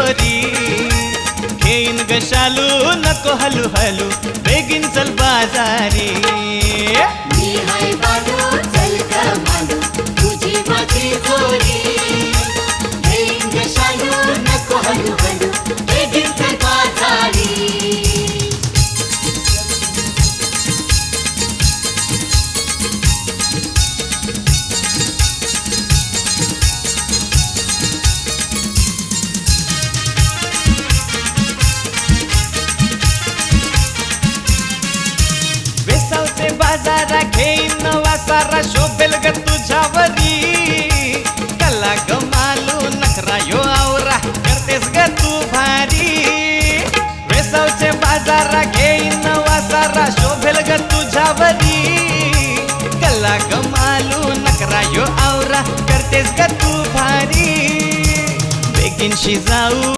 गोरी घेईन ग शालू नको हलू हलू बेगीन चल बाजारी मी हाय बालू चल ग मालू तुझी माझी जोडी घेईन ग शालू नको हलू हलू बेगीन चल बाजारी वेसावचे बाजारा घेईन नवा सारा शोभेल ग तुझ्यावरी कला ग मालू नखरा यो आवरा करतेस ग तू भारी वेसावचे बाजारा घेईन नवा सारा शोभेल ग तुझ्यावरी कला ग मालू नखरा यो आवरा करतेस ग तू भारी बेगीनशी जाऊ